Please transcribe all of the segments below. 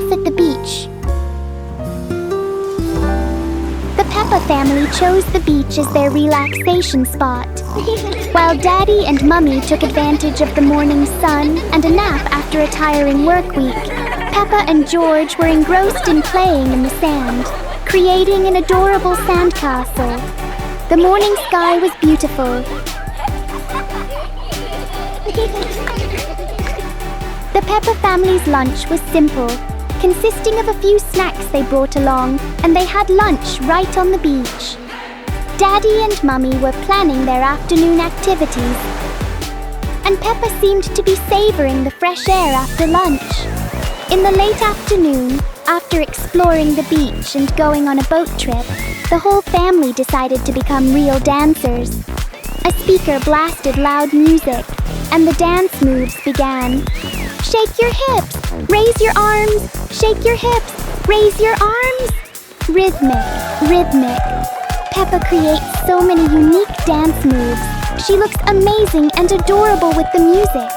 off at the beach. The Peppa family chose the beach as their relaxation spot, while Daddy and Mummy took advantage of the morning sun and a nap after a tiring work week. Peppa and George were engrossed in playing in the sand, creating an adorable sandcastle. The morning sky was beautiful. The Peppa family's lunch was simple, consisting of a few snacks they brought along, and they had lunch right on the beach. Daddy and Mummy were planning their afternoon activities, and Peppa seemed to be savouring the fresh air after lunch. In the late afternoon, after exploring the beach and going on a boat trip, the whole family decided to become real dancers. A speaker blasted loud music, and the dance moves began. Shake your hips, raise your arms, shake your hips, raise your arms. Rhythmic, rhythmic. Peppa creates so many unique dance moves. She looks amazing and adorable with the music.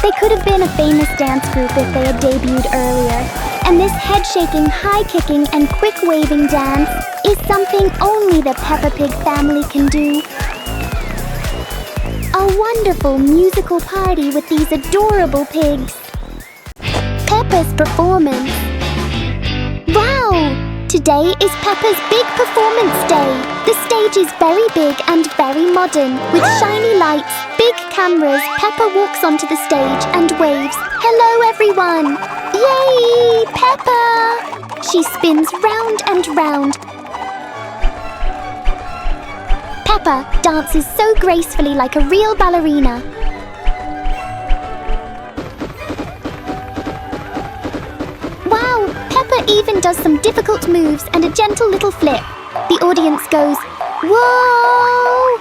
They could have been a famous dance group if they had debuted earlier. And this head-shaking, high-kicking and quick-waving dance is something only the Peppa Pig family can do. A wonderful musical party with these adorable pigs. Peppa's performance. Wow! Today is Peppa's big performance day. The stage is very big and very modern. With shiny lights, big cameras, Peppa walks onto the stage and waves. Hello everyone! Yay! Peppa! She spins round and round. Peppa dances so gracefully like a real ballerina. Wow! Peppa even does some difficult moves and a gentle little flip. The audience goes, whoa!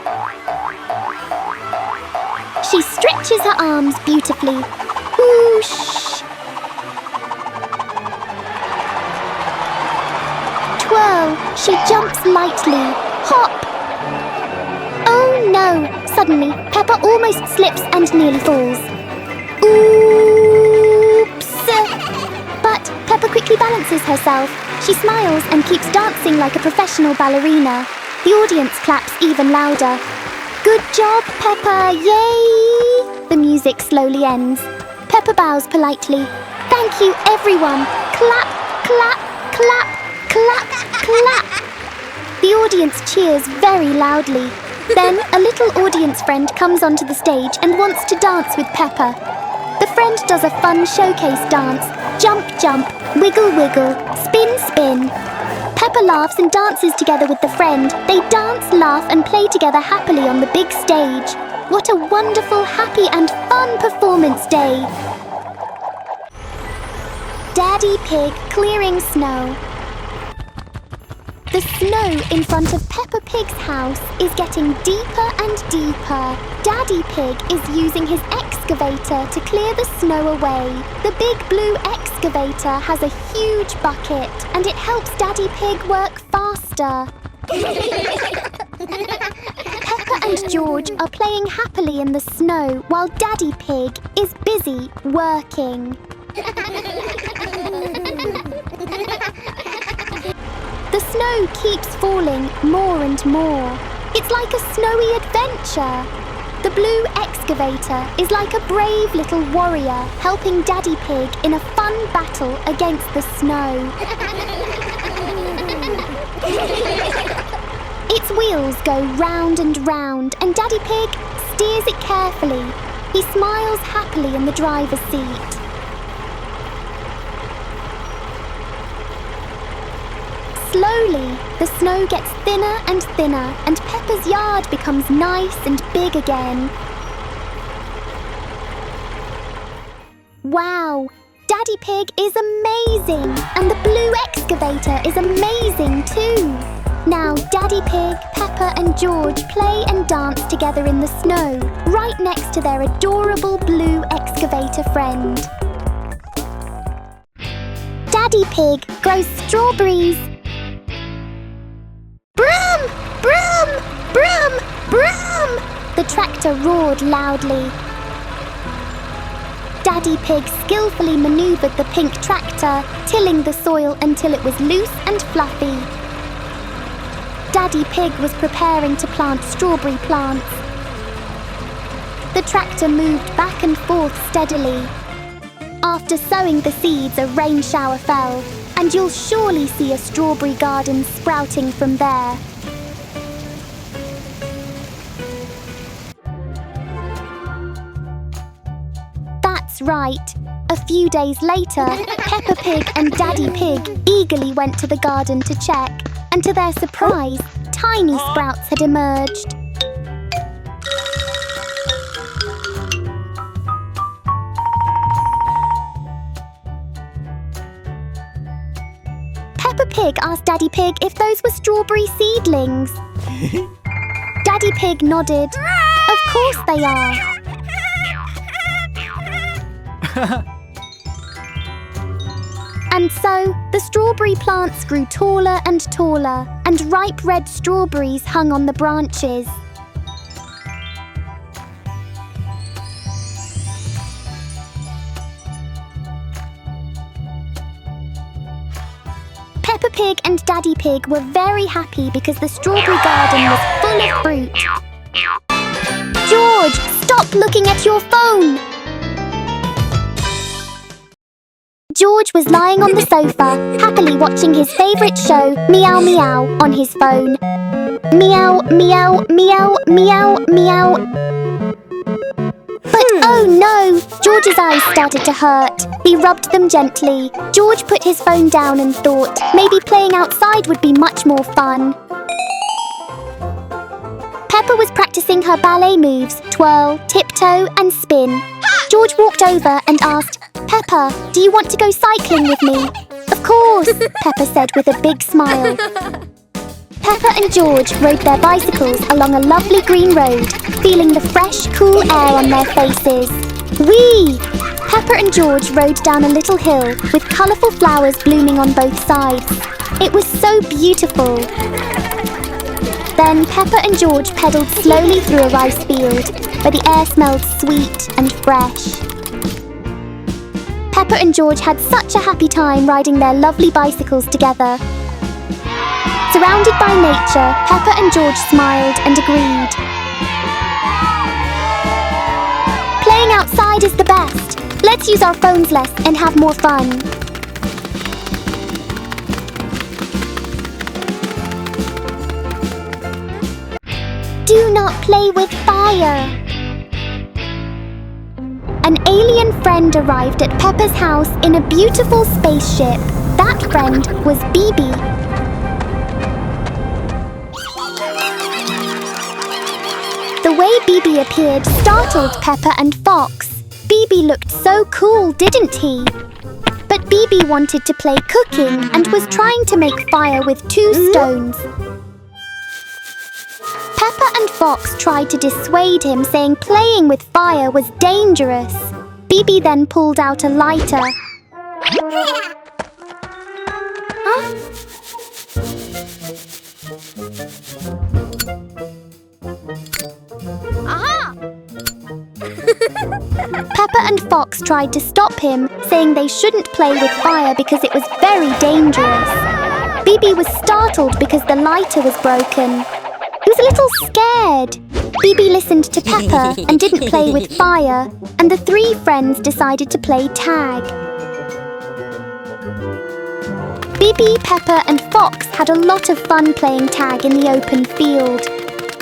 She stretches her arms beautifully. Whoosh! Twirl! She jumps lightly. Hop! Oh no! Suddenly, Peppa almost slips and nearly falls. Oops! But Peppa quickly balances herself. She smiles and keeps dancing like a professional ballerina. The audience claps even louder. Good job, Peppa! Yay! The music slowly ends. Peppa bows politely. Thank you, everyone! Clap, clap, clap, clap, clap! The audience cheers very loudly. Then a little audience friend comes onto the stage and wants to dance with Peppa. The friend does a fun showcase dance. Jump, jump, wiggle, wiggle, spin, spin. Peppa laughs and dances together with the friend. They dance, laugh and play together happily on the big stage. What a wonderful, happy and fun performance day! Daddy Pig clearing snow. The snow in front of Peppa Pig's house is getting deeper and deeper. Daddy Pig is using his excavator to clear the snow away. The big blue excavator has a huge bucket and it helps Daddy Pig work faster. Peppa and George are playing happily in the snow while Daddy Pig is busy working. The snow keeps falling more and more. It's like a snowy adventure. The blue excavator is like a brave little warrior helping Daddy Pig in a fun battle against the snow. Its wheels go round and round and Daddy Pig steers it carefully. He smiles happily in the driver's seat. Slowly, the snow gets thinner and thinner and Peppa's yard becomes nice and big again. Wow! Daddy Pig is amazing! And the blue excavator is amazing too! Now Daddy Pig, Peppa and George play and dance together in the snow, right next to their adorable blue excavator friend. Daddy Pig grows strawberries. Brum! Brum! Brum! Brum! The tractor roared loudly. Daddy Pig skillfully maneuvered the pink tractor, tilling the soil until it was loose and fluffy. Daddy Pig was preparing to plant strawberry plants. The tractor moved back and forth steadily. After sowing the seeds, a rain shower fell, and you'll surely see a strawberry garden sprouting from there. That's right. A few days later, Peppa Pig and Daddy Pig eagerly went to the garden to check, and to their surprise, tiny sprouts had emerged. Peppa Pig asked Daddy Pig if those were strawberry seedlings. Daddy Pig nodded. Of course they are. And so, the strawberry plants grew taller and taller, and ripe red strawberries hung on the branches. Peppa Pig and Daddy Pig were very happy because the strawberry garden was full of fruit. George, stop looking at your phone! George was lying on the sofa, happily watching his favourite show, Meow Meow, on his phone. Meow, meow, meow, meow, meow. But oh no! George's eyes started to hurt. He rubbed them gently. George put his phone down and thought maybe playing outside would be much more fun. Peppa was practicing her ballet moves, twirl, tiptoe and spin. George walked over and asked, Peppa, do you want to go cycling with me? Of course, Peppa said with a big smile. Peppa and George rode their bicycles along a lovely green road, feeling the fresh, cool air on their faces. Whee! Peppa and George rode down a little hill with colourful flowers blooming on both sides. It was so beautiful. Then Peppa and George pedalled slowly through a rice field, where the air smelled sweet and fresh. Peppa and George had such a happy time riding their lovely bicycles together. Surrounded by nature, Peppa and George smiled and agreed. Playing outside is the best. Let's use our phones less and have more fun. Do not play with fire. An alien friend arrived at Peppa's house in a beautiful spaceship. That friend was Bibi. The way Bibi appeared startled Peppa and Fox. Bibi looked so cool, didn't he? But Bibi wanted to play cooking and was trying to make fire with 2 stones. Peppa and Fox tried to dissuade him, saying playing with fire was dangerous. Bibi then pulled out a lighter. Peppa and Fox tried to stop him, saying they shouldn't play with fire because it was very dangerous. Bibi was startled because the lighter was broken. He was a little scared. Bibi listened to Peppa and didn't play with fire, and the 3 friends decided to play tag. Bibi, Peppa and Fox had a lot of fun playing tag in the open field.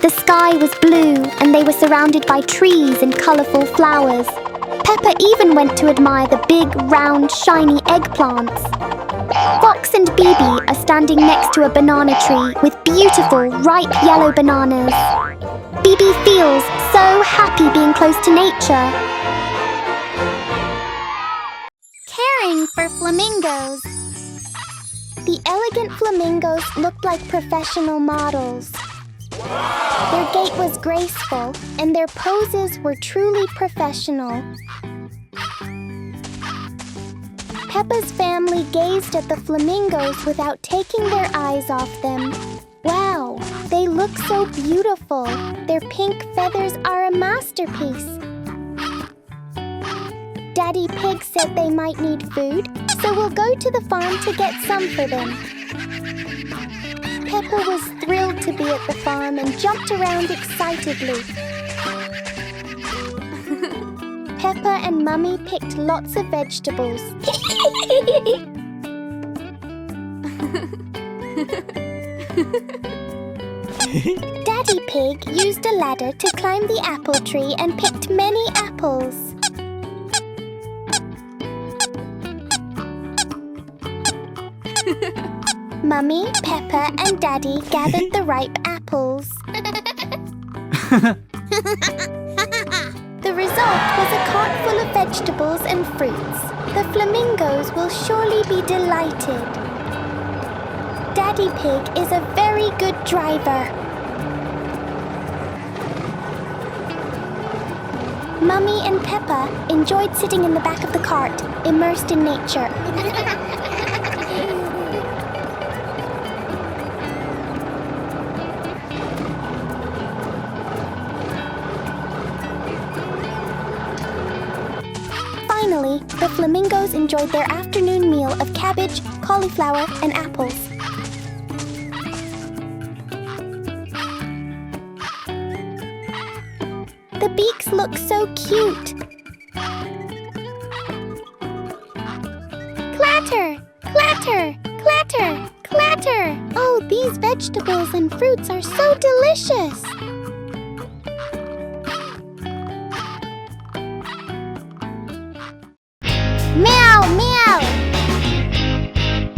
The sky was blue and they were surrounded by trees and colourful flowers. Peppa even went to admire the big, round, shiny eggplants. Fox and Bibi are standing next to a banana tree with beautiful, ripe yellow bananas. Bibi feels so happy being close to nature. Caring for flamingos. The elegant flamingos looked like professional models. Their gait was graceful, and their poses were truly professional. Peppa's family gazed at the flamingos without taking their eyes off them. Wow, they look so beautiful. Their pink feathers are a masterpiece. Daddy Pig said they might need food, so we'll go to the farm to get some for them. Peppa was thrilled to be at the farm and jumped around excitedly. Peppa and Mummy picked lots of vegetables. Daddy Pig used a ladder to climb the apple tree and picked many apples. Mummy, Peppa and Daddy gathered the ripe apples. The result was a cart full of vegetables and fruits. The flamingos will surely be delighted. Daddy Pig is a very good driver. Mummy and Peppa enjoyed sitting in the back of the cart, immersed in nature. Finally, the flamingos enjoyed their afternoon meal of cabbage, cauliflower, and apples. The beaks look so cute. Clatter! Clatter! Clatter! Clatter! Oh, these vegetables and fruits are so delicious! Meow! Meow!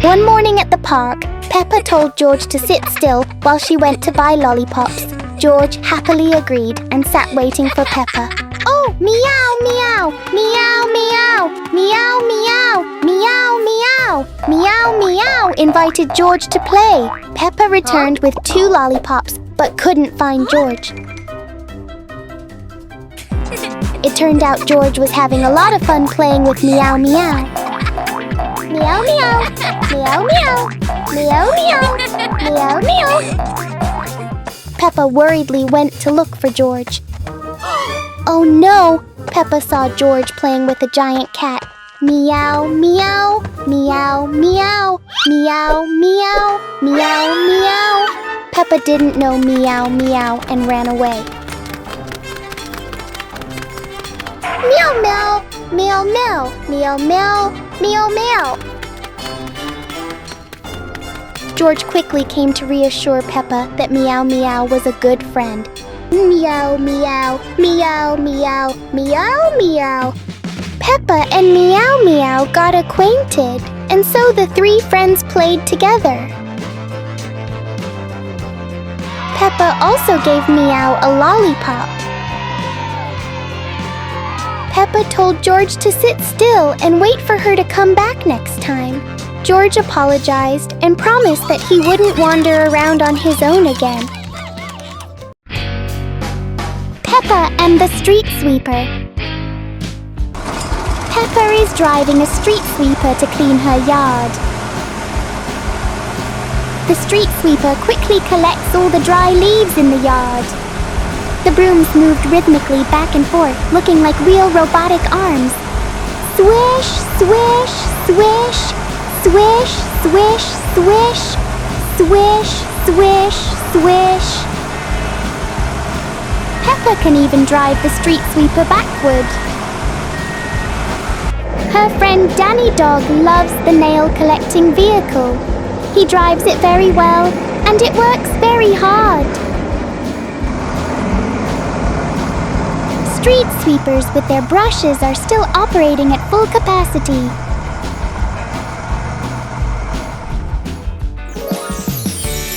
One morning at the park, Peppa told George to sit still while she went to buy lollipops. George happily agreed and sat waiting for Peppa. Oh, meow, meow, meow, meow, meow, meow, meow, meow, meow, meow, invited George to play. Peppa returned with 2 lollipops but couldn't find George. It turned out George was having a lot of fun playing with Meow Meow. Meow Meow, Meow Meow, Meow Meow, Meow Meow. Peppa worriedly went to look for George. Oh no! Peppa saw George playing with a giant cat. Meow Meow, Meow Meow, Meow Meow, Meow Meow. Peppa didn't know Meow Meow and ran away. Meow meow, meow meow, meow meow, meow meow. George quickly came to reassure Peppa that Meow Meow was a good friend. Meow meow, meow meow, meow meow. Peppa and Meow Meow got acquainted, and so the 3 friends played together. Peppa also gave Meow a lollipop. Peppa told George to sit still and wait for her to come back next time. George apologized and promised that he wouldn't wander around on his own again. Peppa and the Street Sweeper. Peppa is driving a street sweeper to clean her yard. The street sweeper quickly collects all the dry leaves in the yard. The brooms moved rhythmically back and forth, looking like real robotic arms. Swish, swish, swish, swish, swish, swish, swish, swish, swish. Peppa can even drive the street sweeper backward. Her friend Danny Dog loves the nail-collecting vehicle. He drives it very well, and it works very hard. Street sweepers with their brushes are still operating at full capacity.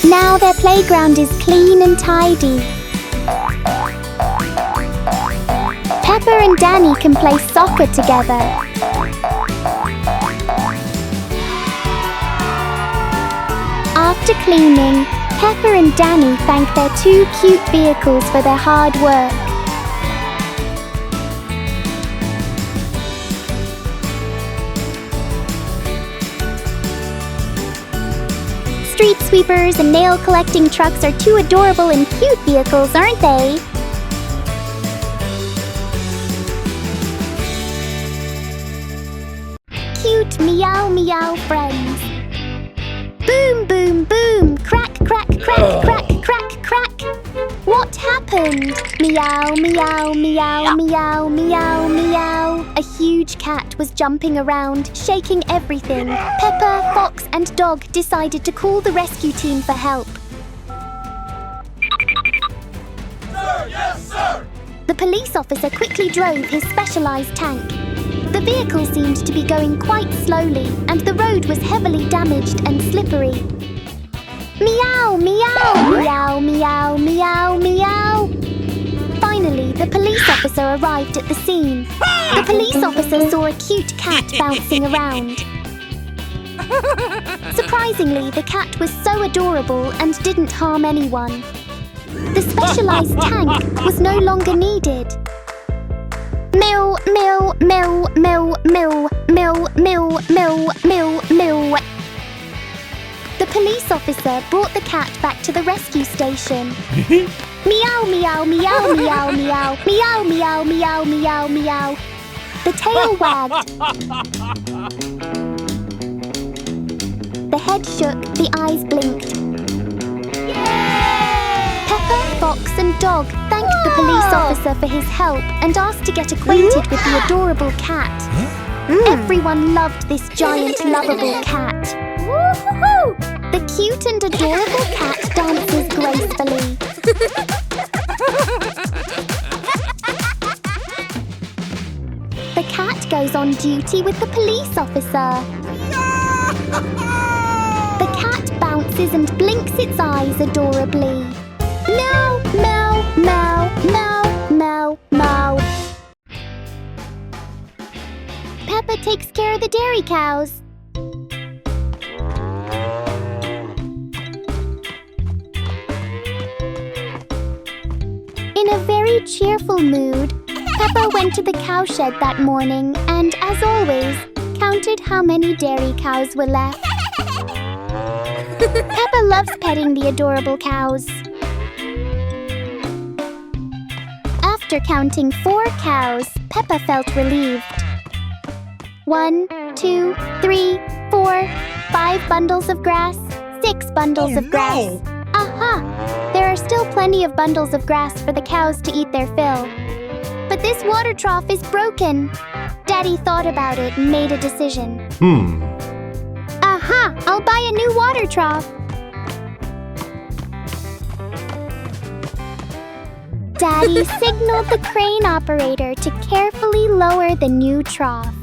Now their playground is clean and tidy. Peppa and Danny can play soccer together. After cleaning, Peppa and Danny thank their 2 cute vehicles for their hard work. Street sweepers and nail-collecting trucks are 2 adorable and cute vehicles, aren't they? cute meow meow friends. Boom, boom, boom, crack, crack, crack, crack, crack, crack. What happened? Meow, meow, meow, meow, meow, meow. A huge cat was jumping around, shaking everything. Peppa, Fox, and Dog decided to call the rescue team for help. Sir, yes, sir! The police officer quickly drove his specialized tank. The vehicle seemed to be going quite slowly, and the road was heavily damaged and slippery. Meow, meow, meow, meow, meow, meow. Finally, the police officer arrived at the scene. The police officer saw a cute cat bouncing around. Surprisingly, the cat was so adorable and didn't harm anyone. The specialized tank was no longer needed. Meow, meow, meow, meow, meow, meow, meow, meow, meow, meow. The police officer brought the cat back to the rescue station. Meow, meow, meow, meow, meow, meow, meow, meow, meow, meow. The tail wagged. The head shook, the eyes blinked. Peppa, Fox, and Dog thanked the police officer for his help and asked to get acquainted with the adorable cat. Everyone loved this giant, lovable cat. The cute and adorable cat dances gracefully. The cat goes on duty with the police officer. The cat bounces and blinks its eyes adorably. Meow, meow, meow, meow, meow, meow. Peppa takes care of the dairy cows. In a very cheerful mood, Peppa went to the cowshed that morning and, as always, counted how many dairy cows were left. Peppa loves petting the adorable cows. After counting 4 cows, Peppa felt relieved. 1, 2, 3, 4, 5 bundles of grass, 6 bundles of grass. Aha! There are still plenty of bundles of grass for the cows to eat their fill. But this water trough is broken. Daddy thought about it and made a decision. Aha! I'll buy a new water trough. Daddy signaled the crane operator to carefully lower the new trough.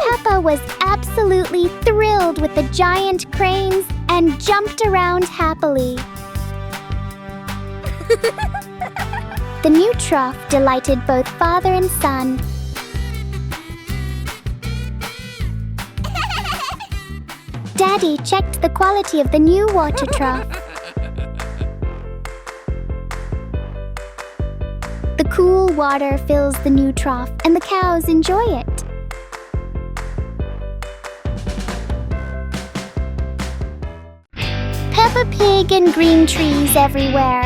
Peppa was absolutely thrilled with the giant cranes and jumped around happily. The new trough delighted both father and son. Daddy checked the quality of the new water trough. The cool water fills the new trough and the cows enjoy it. Peppa Pig and green trees everywhere.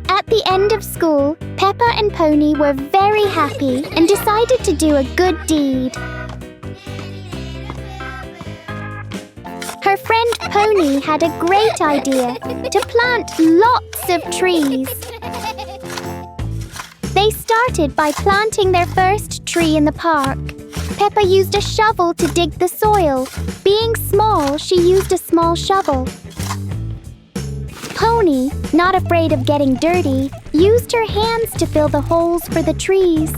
At the end of school, Peppa and Pony were very happy and decided to do a good deed. Her friend Pony had a great idea to plant lots of trees. They started by planting their first tree in the park. Peppa used a shovel to dig the soil. Being small, she used a small shovel. Pony, not afraid of getting dirty, used her hands to fill the holes for the trees.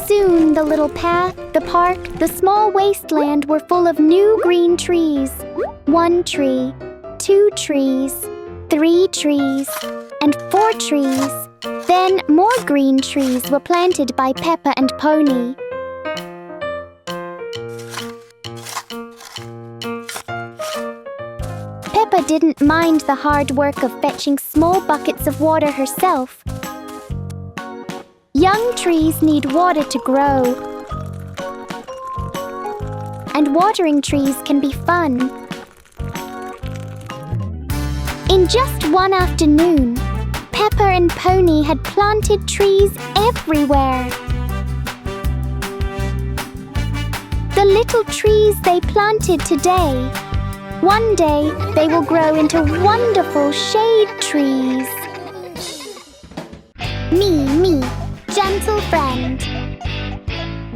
Soon, the little path, the park, the small wasteland were full of new green trees. 1 tree, 2 trees, 3 trees, and 4 trees. Then more green trees were planted by Peppa and Pony. Peppa didn't mind the hard work of fetching small buckets of water herself. Young trees need water to grow. And watering trees can be fun. In just one afternoon, Peppa and Pony had planted trees everywhere. The little trees they planted today, one day they will grow into wonderful shade trees. Me, gentle friend.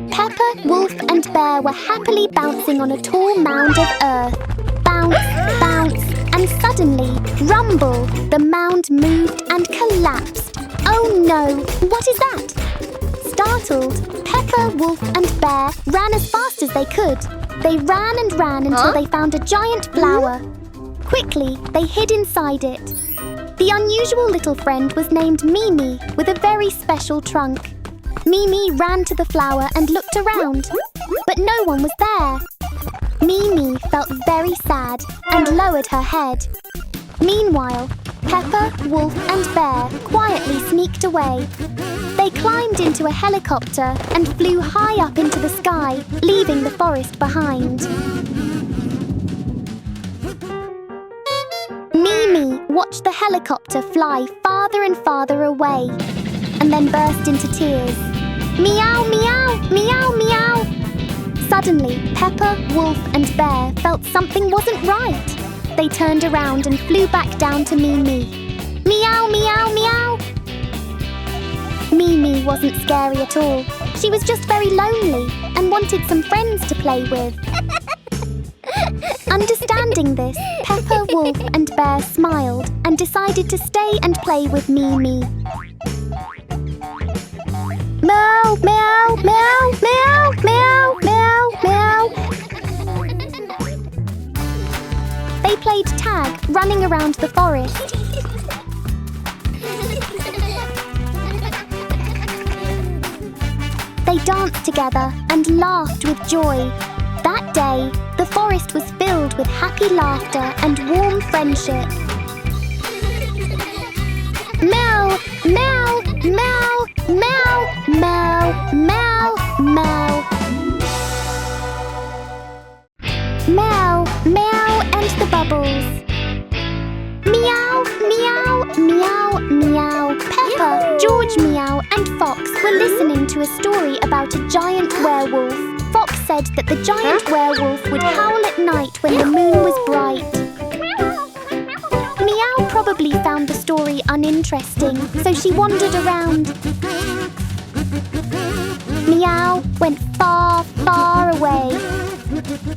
Peppa, Wolf and Bear were happily bouncing on a tall mound of earth. Bounce, bounce, and suddenly, rumble, the mound moved and collapsed. Oh no, what is that? Startled, Peppa, Wolf and Bear ran as fast as they could. They ran and ran until they found a giant flower. Quickly, they hid inside it. The unusual little friend was named Mimi, with a very special trunk. Mimi ran to the flower and looked around, but no one was there. Mimi felt very sad and lowered her head. Meanwhile, Peppa, Wolf and Bear quietly sneaked away. They climbed into a helicopter and flew high up into the sky, leaving the forest behind. Mimi watched the helicopter fly farther and farther away, and then burst into tears. Meow, meow, meow, meow. Suddenly, Peppa, Wolf and Bear felt something wasn't right. They turned around and flew back down to Mimi. Meow, meow, meow. Mimi wasn't scary at all. She was just very lonely and wanted some friends to play with. Understanding this, Peppa, Wolf and Bear smiled and decided to stay and play with Mimi. Meow, meow, meow, meow, meow, meow, meow. They played tag, running around the forest. They danced together and laughed with joy. That day, the forest was filled with happy laughter and warm friendship. Meow, meow, meow, meow, meow, meow, meow. Meow, meow, and the bubbles. Meow, meow, meow, meow. Peppa, George Meow, and Fox were listening to a story about a giant werewolf. Fox said that the giant werewolf would howl at night when the moon was bright. Meow probably found the story uninteresting, so she wandered around. Meow went far, far away.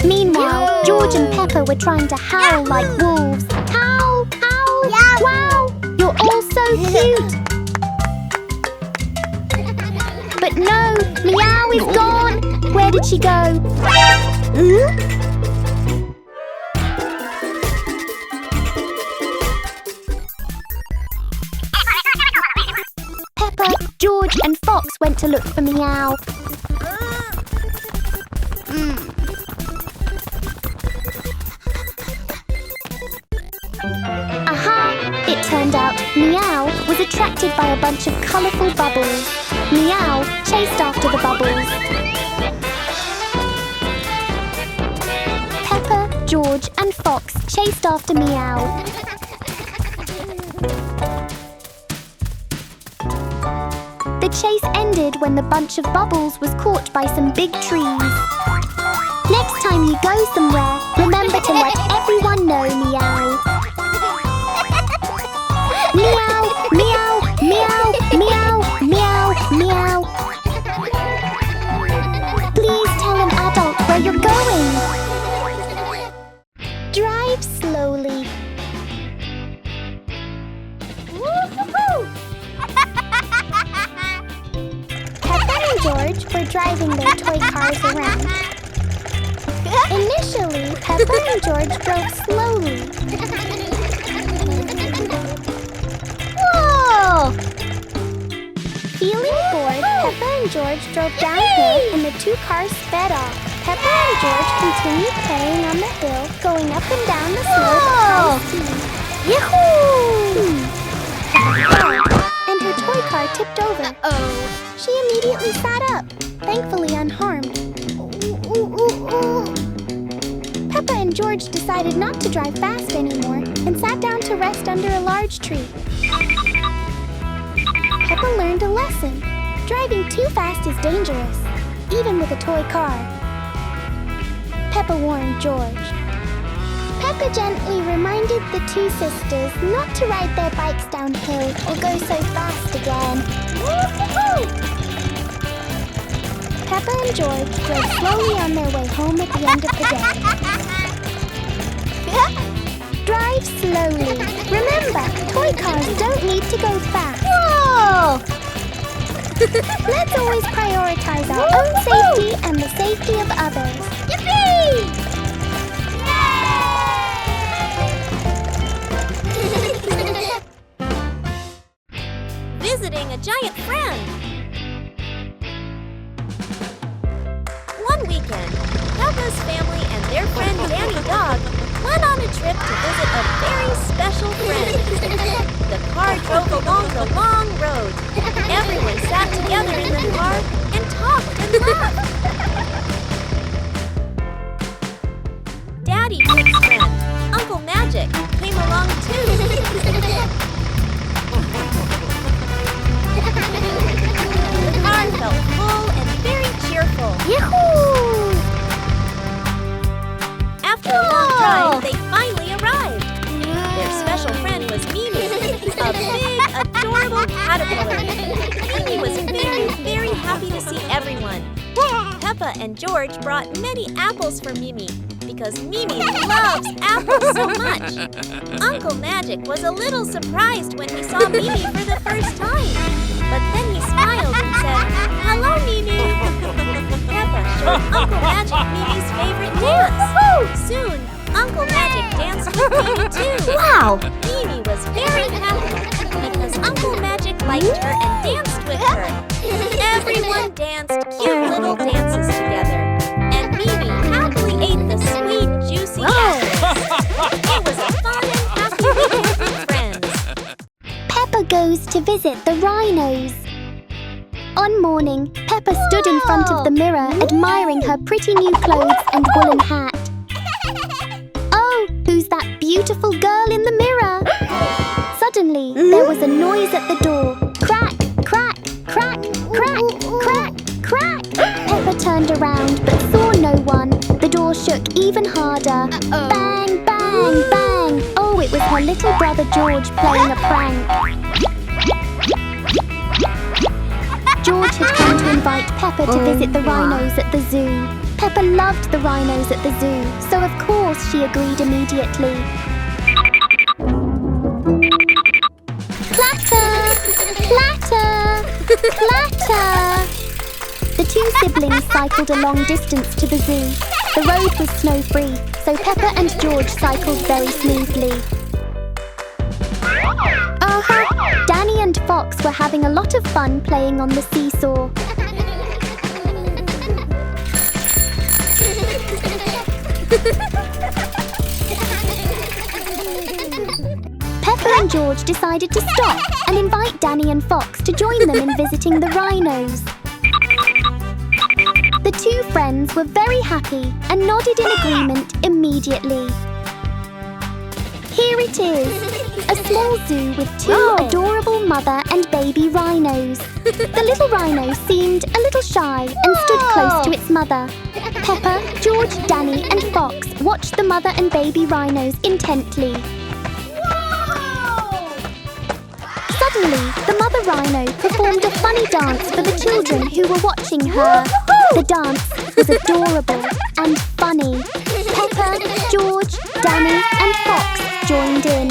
Meanwhile, George and Peppa were trying to howl like wolves. Howl, howl, wow, you're all so cute. But no, Meow is gone. Where did she go? Peppa, George and Fox went to look for Meow. Aha! It turned out Meow was attracted by a bunch of colourful bubbles. Meow chased after the bubbles. Peppa, George and Fox chased after Meow. The chase ended when the bunch of bubbles was caught by some big trees. Next time you go somewhere, remember to let everyone know Meow. Meow, meow, meow, meow, meow, meow. Please tell an adult where you're going. Drive slowly. Woo-hoo-hoo! Peppa and George were driving their toy cars around. Initially, Peppa and George drove slowly. Whoa! Feeling bored, Peppa and George drove downhill and the two cars sped off. Peppa and George continued playing on the hill, going up and down the slope at high speed. Yahoo! And her toy car tipped over. She immediately sat up, thankfully unharmed. Peppa and George decided not to drive fast anymore and sat down to rest under a large tree. learned a lesson. Driving too fast is dangerous, even with a toy car. Peppa warned George. Peppa gently reminded the two sisters not to ride their bikes downhill or go so fast again. Woo-hoo-hoo! Peppa and George drove slowly on their way home at the end of the day. Drive slowly. Remember, toy cars don't need to go fast. Whoa! Let's always prioritize our own safety and the safety of others. Yippee! Visiting a giant friend. One weekend, Peppa's family and their friend Danny Dog went on a trip to visit a very special friend. The car drove along the long road. Everyone sat together in the car and talked and laughed. Daddy Pig's friend, Uncle Magic, came along too. The car felt full and very cheerful. Yahoo! After a long drive, they finally arrived. Their special friend was Mimi, a big, adorable caterpillar. Mimi was very, very happy to see everyone. Peppa and George brought many apples for Mimi because Mimi loves apples so much. Uncle Magic was a little surprised when he saw Mimi for the first time. But then he smiled and said, "Hello, Mimi." Peppa showed Uncle Magic Mimi's favorite dance. Soon, Uncle Magic danced with Mimi too. Wow! Mimi was very happy because Uncle Magic liked her and danced with her. Everyone danced cute little dances together. And Mimi happily ate the sweet, juicy apples. It was a fun and happy weekend with friends. Peppa goes to visit the rhinos. On morning, Peppa stood in front of the mirror admiring her pretty new clothes and woolen hat. Oh, who's that beautiful girl in the mirror? Suddenly, there was a noise at the door. Crack, crack, crack, crack, crack, crack. Peppa turned around but saw no one. The door shook even harder. Bang, bang, bang. Oh, it was her little brother George playing a prank. George had come to invite Peppa to visit the rhinos at the zoo. Peppa loved the rhinos at the zoo, so of course she agreed immediately. Clatter! Clatter! Clatter! The two siblings cycled a long distance to the zoo. The road was snow-free, so Peppa and George cycled very smoothly. Danny and Fox were having a lot of fun playing on the seesaw. Peppa and George decided to stop and invite Danny and Fox to join them in visiting the rhinos. The two friends were very happy and nodded in agreement immediately. Here it is, a small zoo with two adorable mother and baby rhinos. The little rhino seemed a little shy and stood close to its mother. Peppa, George, Danny and Fox watched the mother and baby rhinos intently. Suddenly, the mother rhino performed a funny dance for the children who were watching her. The dance was adorable and funny. Peppa, George, Danny and Fox joined in.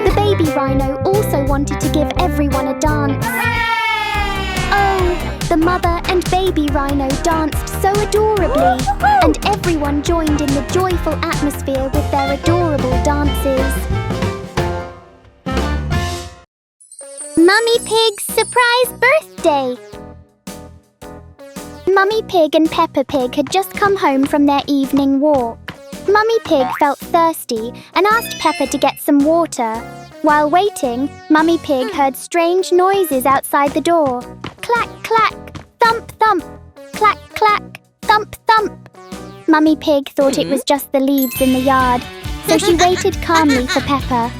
The baby rhino also wanted to give everyone a dance. Oh, the mother and baby rhino danced so adorably, and everyone joined in the joyful atmosphere with their adorable dances. Mummy Pig's surprise birthday! Mummy Pig and Peppa Pig had just come home from their evening walk. Mummy Pig felt thirsty and asked Peppa to get some water. While waiting, Mummy Pig heard strange noises outside the door. Clack, clack, thump, thump. Clack, clack, thump, thump. Mummy Pig thought it was just the leaves in the yard, so she waited calmly for Peppa.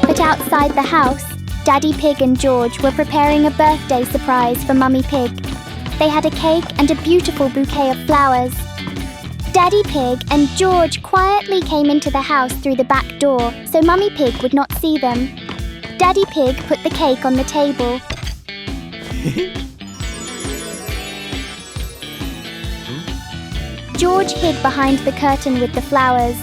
But outside the house, Daddy Pig and George were preparing a birthday surprise for Mummy Pig. They had a cake and a beautiful bouquet of flowers. Daddy Pig and George quietly came into the house through the back door so Mummy Pig would not see them. Daddy Pig put the cake on the table. George hid behind the curtain with the flowers.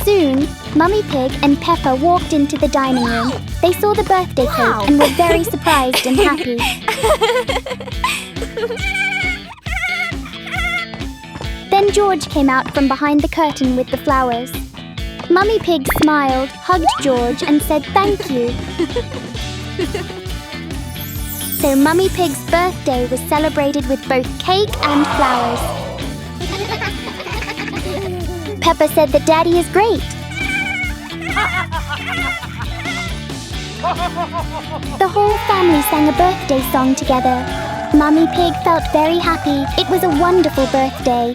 Soon, Mummy Pig and Peppa walked into the dining room. They saw the birthday cake and were very surprised and happy. Then George came out from behind the curtain with the flowers. Mummy Pig smiled, hugged George and said thank you. So Mummy Pig's birthday was celebrated with both cake and flowers. Peppa said that Daddy is great. The whole family sang a birthday song together. Mummy Pig felt very happy. It was a wonderful birthday.